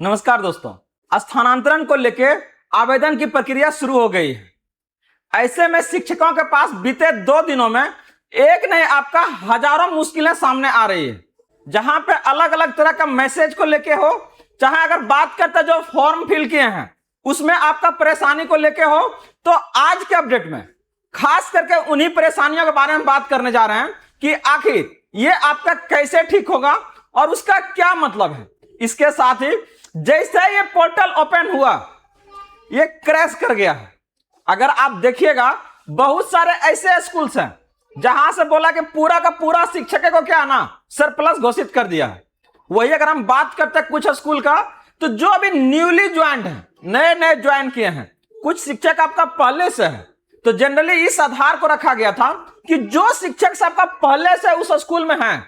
नमस्कार दोस्तों, स्थानांतरण को लेकर आवेदन की प्रक्रिया शुरू हो गई है। ऐसे में शिक्षकों के पास बीते 2 दिनों में एक नहीं आपका हजारों मुश्किलें सामने आ रही है, जहां पे अलग अलग तरह का मैसेज को लेके हो, चाहे अगर बात करते जो फॉर्म फिल किए हैं उसमें आपका परेशानी को लेके हो, तो आज के अपडेट में खास करके उन्हीं परेशानियों के बारे में बात करने जा रहे हैं कि आखिर ये आपका कैसे ठीक होगा और उसका क्या मतलब है। इसके साथ ही जैसे ये पोर्टल ओपन हुआ ये क्रैश कर गया है। अगर आप देखिएगा बहुत सारे ऐसे स्कूल्स हैं जहां से बोला कि पूरा का पूरा शिक्षक को क्या ना सरप्लस घोषित कर दिया है। वही अगर हम बात करते हैं कुछ स्कूल का, तो जो अभी न्यूली ज्वाइंट है, नए नए ज्वाइन किए हैं, कुछ शिक्षक आपका पहले से है, तो जनरली इस आधार को रखा गया था कि जो शिक्षक आपका पहले से उस स्कूल में है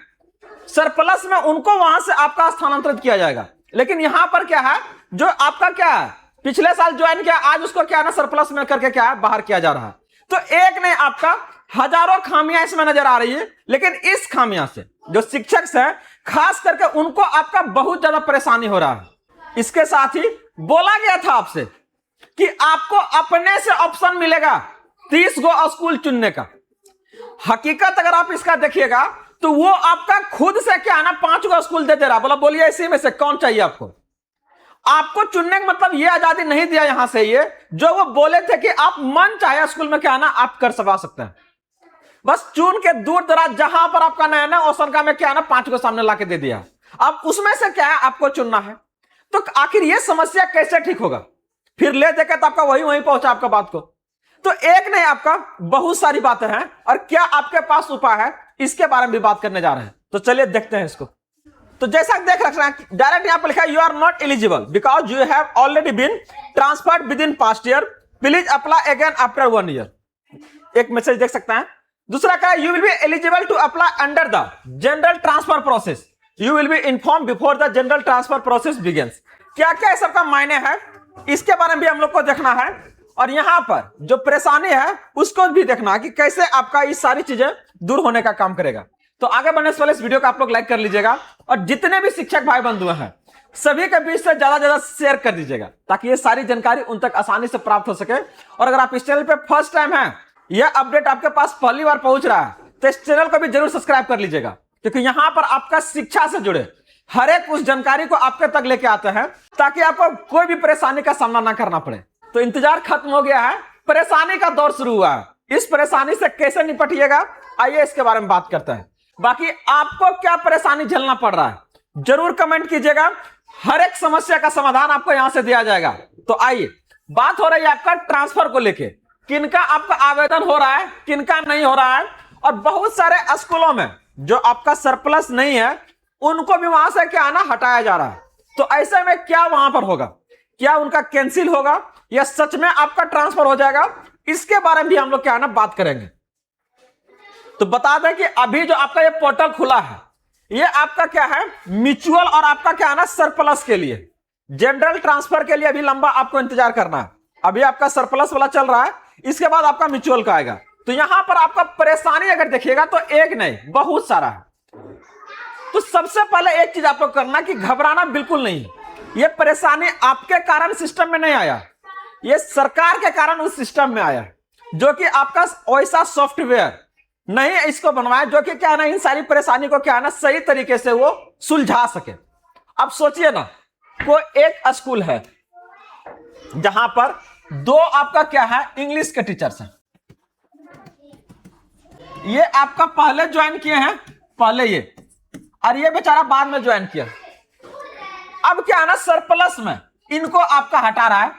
सरप्लस में, उनको वहां से आपका स्थानांतरित किया जाएगा। लेकिन यहां पर क्या है, जो आपका क्या है पिछले साल ज्वाइन किया, आज उसको क्या ना सरप्लस में करके क्या है बाहर किया जा रहा है। तो एक नहीं आपका हजारों खामियां इसमें नजर आ रही है। लेकिन इस खामियां से जो शिक्षक है खास करके उनको आपका बहुत ज्यादा परेशानी हो रहा है। इसके साथ ही बोला गया था आपसे कि आपको अपने से ऑप्शन मिलेगा 30 गो स्कूल चुनने का। हकीकत अगर आप इसका देखिएगा तो वो आपका खुद से क्या ना 5 गो स्कूल दे रहा। बोला बोलिए इसी में से कौन चाहिए आपको। आपको चुनने का मतलब ये आजादी नहीं दिया यहां से, ये जो वो बोले थे कि आप मन चाहे स्कूल में क्या ना आप कर सकते हैं। बस चुन के दूर दराज जहां पर आपका नया ना ऑप्शन का में क्या ना 5 को सामने लाके दे दिया। अब उसमें से क्या है आपको चुनना है। तो आखिर ये समस्या कैसे ठीक होगा, फिर ले देकर तो आपका वहीं पहुंचा आपका बात को। तो एक नहीं आपका बहुत सारी बातें हैं और क्या आपके पास उपाय है इसके बारे में भी बात करने जा रहे हैं। तो चलिए देखते हैं इसको। तो जैसा देख रहे हैं डायरेक्ट यहां पर लिखा है you are not eligible because you have already been transferred within past year, please apply again after 1 year. एक मैसेज देख सकते हैं। दूसरा क्या है, you will be eligible to apply under the general transfer process, you will be inform before the general transfer process begins. क्या क्या सबका मायने है इसके बारे में भी हम लोग को देखना है, और यहां पर जो परेशानी है उसको भी देखना है कि कैसे आपका ये सारी चीजें दूर होने का काम करेगा। तो आगे बढ़ने से पहले इस वीडियो को आप लोग लाइक कर लीजिएगा और जितने भी शिक्षक भाई बंधु हैं सभी के बीच से ज्यादा शेयर कर दीजिएगा ताकि ये सारी जानकारी उन तक आसानी से प्राप्त हो सके। और अगर आप इस चैनल पे फर्स्ट टाइम हैं, यह अपडेट आपके पास पहली बार पहुंच रहा है, तो इस चैनल को भी जरूर सब्सक्राइब कर लीजिएगा, क्योंकि यहां पर आपका शिक्षा से जुड़े हर एक उस जानकारी को आपके तक लेके आते हैं ताकि आपको कोई भी परेशानी का सामना ना करना पड़े। तो इंतजार खत्म हो गया है, परेशानी का दौर शुरू हुआ है। इस परेशानी से कैसे निपटिएगा आइए इसके बारे में बात करते हैं। बाकी आपको क्या परेशानी झेलना पड़ रहा है जरूर कमेंट कीजिएगा, हर एक समस्या का समाधान आपको यहां से दिया जाएगा। तो आइए बात हो रही है आपका ट्रांसफर को लेके, किनका आपका आवेदन हो रहा है किनका नहीं हो रहा है। और बहुत सारे स्कूलों में जो आपका सरप्लस नहीं है उनको भी वहां से क्या ना हटाया जा रहा है। तो ऐसे में क्या वहां पर होगा, क्या उनका कैंसिल होगा या सच में आपका ट्रांसफर हो जाएगा, इसके बारे में भी हम लोग क्या ना बात करेंगे। तो बता दें कि अभी जो आपका ये पोर्टल खुला है ये आपका क्या है म्यूचुअल और आपका क्या है ना सरप्लस के लिए, जनरल ट्रांसफर के लिए अभी लंबा आपको इंतजार करना है। अभी आपका सरप्लस वाला चल रहा है, इसके बाद आपका म्यूचुअल का आएगा। तो यहां पर आपका परेशानी अगर देखिएगा तो एक नहीं बहुत सारा है। तो सबसे पहले एक चीज आपको करना कि घबराना बिल्कुल नहीं। ये परेशानी आपके कारण सिस्टम में नहीं आया, ये सरकार के कारण उस सिस्टम में आया, जो कि आपका वैसा सॉफ्टवेयर नहीं इसको बनवाया जो कि क्या है ना इन सारी परेशानी को क्या है ना सही तरीके से वो सुलझा सके। अब सोचिए ना, कोई एक स्कूल है जहां पर 2 आपका क्या है इंग्लिश के टीचर्स हैं, ये आपका पहले ज्वाइन किए हैं पहले ये, और ये बेचारा बाद में ज्वाइन किया। अब क्या है ना सरप्लस में इनको आपका हटा रहा है।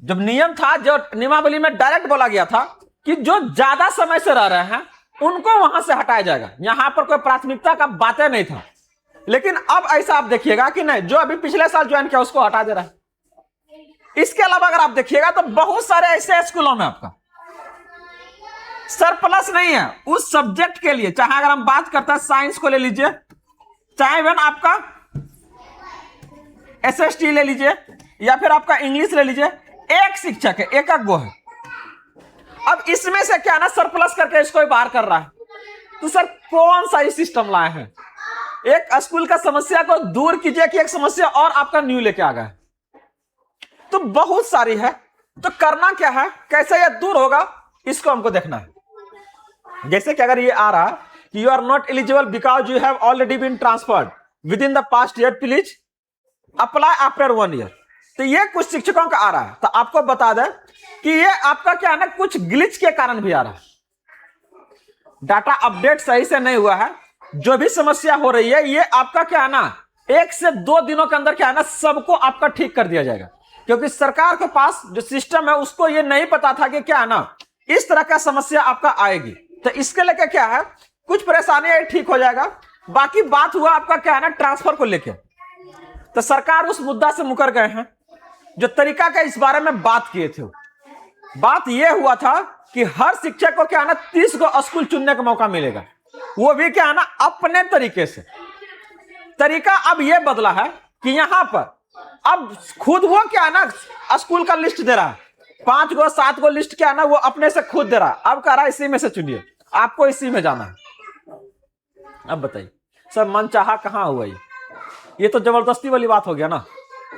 जब नियम था, जो नियमावली में डायरेक्ट बोला गया था कि जो ज्यादा समय से रह रहे हैं उनको वहां से हटाया जाएगा, यहां पर कोई प्राथमिकता का बातें नहीं था। लेकिन अब ऐसा आप देखिएगा कि नहीं, जो अभी पिछले साल ज्वाइन किया उसको हटा दे रहा है। इसके अलावा अगर आप देखिएगा तो बहुत सारे ऐसे स्कूलों में आपका सरप्लस नहीं है उस सब्जेक्ट के लिए, चाहे अगर हम बात करते हैं साइंस को ले लीजिए, चाहे इवन आपका एसएसटी ले लीजिए या फिर आपका इंग्लिश ले लीजिए, एक शिक्षक है, एक गो है। अब इसमें से क्या ना सरप्लस करके इसको बाहर कर रहा है। तो सर कौन सा सिस्टम लाए हैं, एक स्कूल का समस्या को दूर कीजिए कि एक समस्या और आपका न्यू लेके आ गया। तो बहुत सारी है, तो करना क्या है, कैसे यह दूर होगा, इसको हमको देखना है। जैसे कि अगर ये आ रहा कि you are not eligible because you have already been transferred within the past year, please apply after 1 year. तो ये कुछ शिक्षकों का आ रहा है, तो आपको बता दें कि ये आपका क्या है ना, कुछ ग्लिच के कारण भी आ रहा है, डाटा अपडेट सही से नहीं हुआ है। जो भी समस्या हो रही है ये आपका क्या है ना 1 से 2 दिनों के अंदर क्या है ना सबको आपका ठीक कर दिया जाएगा, क्योंकि सरकार के पास जो सिस्टम है उसको ये नहीं पता था कि क्या है ना इस तरह का समस्या आपका आएगी। तो इसके लेके क्या है, कुछ परेशानियां ठीक हो जाएगा। बाकी बात हुआ आपका क्या है ना ट्रांसफर को लेके, तो सरकार उस मुद्दा से मुकर गए हैं। जो तरीका का इस बारे में बात किए थे, बात यह हुआ था कि हर शिक्षक को क्या है ना 30 को स्कूल चुनने का मौका मिलेगा, वो भी क्या है ना अपने तरीके से। तरीका अब यह बदला है कि यहां पर अब खुद वो क्या है ना स्कूल का लिस्ट दे रहा है, 5 गो 7 गो लिस्ट क्या है ना वो अपने से खुद दे रहा है। अब कह रहा है इसी में से चुनिए, आपको इसी में जाना है। अब बताइए सर मनचाहा कहां हुआ ये तो जबरदस्ती वाली बात हो गया ना।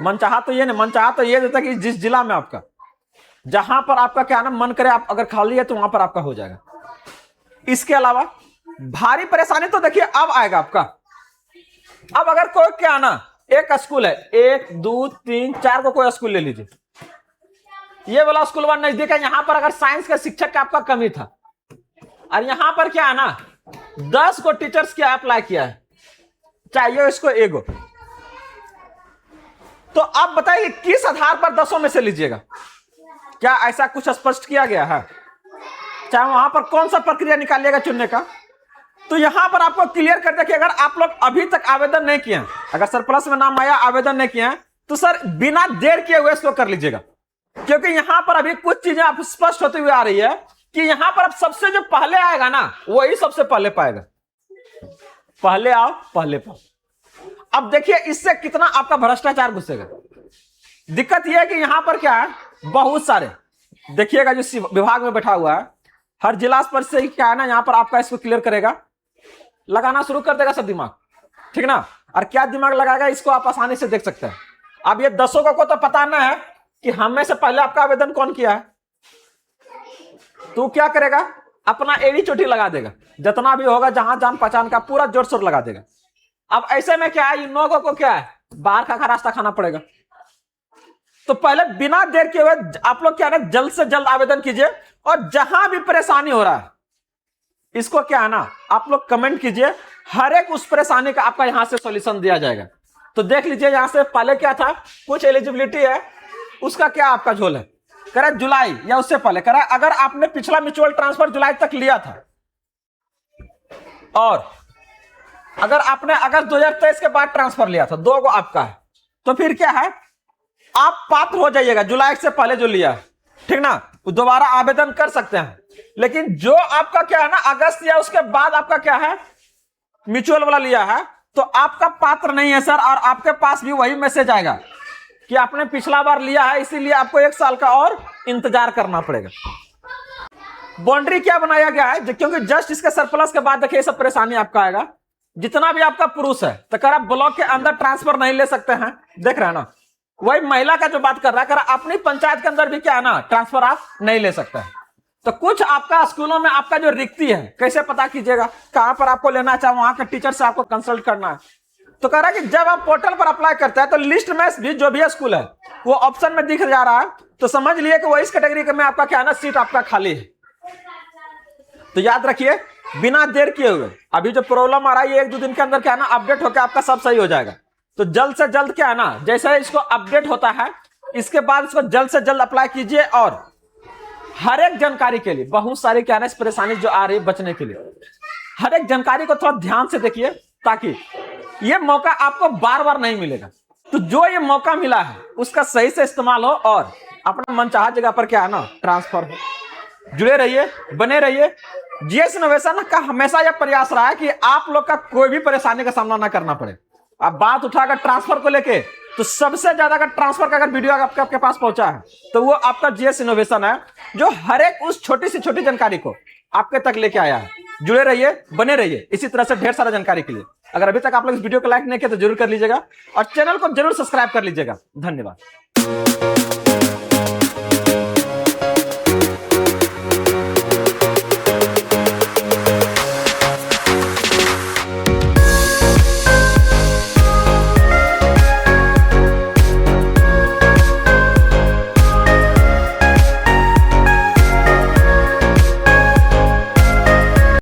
मनचाहा तो ये नहीं, मनचाहा तो ये देता कि जिस जिला में आपका जहां पर आपका क्या ना मन करे आप अगर खाली है तो वहां पर आपका हो जाएगा। इसके अलावा भारी परेशानी तो देखिए अब आएगा आपका। अब अगर कोई क्या ना एक स्कूल है, 1 2 3 4 को कोई स्कूल ले लीजिए, ये वाला स्कूल वन नजदीक है, यहां पर अगर साइंस के शिक्षक का आपका कमी था और यहां पर क्या है ना 10 को टीचर्स क्या अप्लाई किया है, चाहिए इसको एगो, तो आप बताइए किस आधार पर 10 में से लीजिएगा? क्या ऐसा कुछ स्पष्ट किया गया है? चाहे वहां पर कौन सा प्रक्रिया निकालिएगा चुनने का? तो यहां पर आपको क्लियर कर दे कि अगर आप लोग अभी तक आवेदन नहीं किए हैं, अगर सरप्लस में नाम आया आवेदन नहीं किए हैं, तो सर बिना देर किए हुए इसको कर लीजिएगा, क्योंकि यहां पर अभी कुछ चीजें आप स्पष्ट होती हुई आ रही है कि यहां पर अब सबसे जो पहले आएगा ना वही सबसे पहले पाएगा। पहले आओ पहले पाओ। अब देखिए इससे कितना आपका भ्रष्टाचार घुसेगा। दिक्कत यह है कि यहां पर क्या है, बहुत सारे देखिएगा जो विभाग में बैठा हुआ है, हर जिला पर से ही क्या है ना यहां पर आपका इसको क्लियर करेगा, लगाना शुरू कर देगा सब दिमाग, ठीक ना। और क्या दिमाग लगाएगा इसको आप आसानी से देख सकते हैं। अब ये 10 को तो पता ना है कि हमें से पहले आपका आवेदन कौन किया है, तो क्या करेगा अपना एड़ी चोटी लगा देगा, जितना भी होगा जहां जान पहचान का पूरा जोर शोर लगा देगा। अब ऐसे में क्या है, इन लोगों को क्या है बाहर का रास्ता खाना पड़ेगा। तो पहले बिना देर के हुए आप लोग क्या है ना जल्द से जल्द आवेदन कीजिए, और जहां भी परेशानी हो रहा है इसको क्या है ना आप लोग कमेंट कीजिए, हर एक उस परेशानी का आपका यहां से सॉल्यूशन दिया जाएगा। तो देख लीजिए यहां से पहले क्या था, कुछ एलिजिबिलिटी है उसका क्या आपका झोल है, कह जुलाई या उससे पहले कह अगर आपने पिछला म्यूचुअल ट्रांसफर जुलाई तक लिया था और अगर आपने अगस्त 2023 के बाद ट्रांसफर लिया था, 2 को आपका है, तो फिर क्या है आप पात्र हो जाइएगा जुलाई से पहले जो लिया है, ठीक ना, दोबारा आवेदन कर सकते हैं। लेकिन जो आपका क्या है ना अगस्त या उसके बाद आपका क्या है म्यूचुअल वाला लिया है, तो आपका पात्र नहीं है सर, और आपके पास भी वही मैसेज आएगा कि आपने पिछला बार लिया है, इसीलिए आपको 1 साल का और इंतजार करना पड़ेगा। बाउंड्री क्या बनाया गया है, क्योंकि जस्ट इसके सरप्लस के बाद देखिए सब परेशानी आपका आएगा। जितना भी आपका पुरुष है तो कह रहा ब्लॉक के अंदर ट्रांसफर नहीं ले सकते हैं, देख रहे हैं ना, वही महिला का जो बात कर रहा है, कह रहा अपनी पंचायत के अंदर भी क्या है ना ट्रांसफर आप नहीं ले सकते हैं। तो कुछ आपका स्कूलों में आपका जो रिक्ति है कैसे पता कीजिएगा, कहां पर आपको लेना चाहे वहां के टीचर से आपको कंसल्ट करना है। तो कह रहा है कि जब आप पोर्टल पर अप्लाई करते हैं तो लिस्ट में भी जो भी स्कूल है वो ऑप्शन में दिख जा रहा है, तो समझ लिए कि वो इस कैटेगरी में आपका क्या है ना सीट आपका खाली है। तो याद रखिए बिना देर किए हुए, अभी जो प्रॉब्लम आ रहा है ये 1-2 दिन के अंदर क्या है ना अपडेट होकर आपका सब सही हो जाएगा। तो जल्द से जल्द क्या है ना जैसे इसको अपडेट होता है इसके बाद इसको जल्द से जल्द अप्लाई कीजिए, और हर एक जानकारी के लिए बहुत सारी क्या है परेशानी जो आ रही है बचने के लिए हर एक जानकारी को थोड़ा ध्यान से देखिए, ताकि ये मौका आपको बार बार नहीं मिलेगा। तो जो ये मौका मिला है उसका सही से इस्तेमाल हो और अपना मनचाहा जगह पर क्या है ना ट्रांसफर हो। जुड़े रहिए, बने रहिए। जीएस इनोवेशन का हमेशा यह प्रयास रहा है कि आप लोग का कोई भी परेशानी का सामना ना करना पड़े। अब बात उठाकर ट्रांसफर को लेके, तो सबसे ज्यादा अगर ट्रांसफर का अगर वीडियो आपके पास पहुंचा है तो वो आपका जीएस इनोवेशन है, जो हर एक उस छोटी से छोटी जानकारी को आपके तक लेके आया है। जुड़े रहिए, बने रहिए इसी तरह से ढेर सारा जानकारी के लिए। अगर अभी तक आप लोग इस वीडियो को लाइक नहीं किया तो जरूर कर लीजिएगा और चैनल को जरूर सब्सक्राइब कर लीजिएगा। धन्यवाद।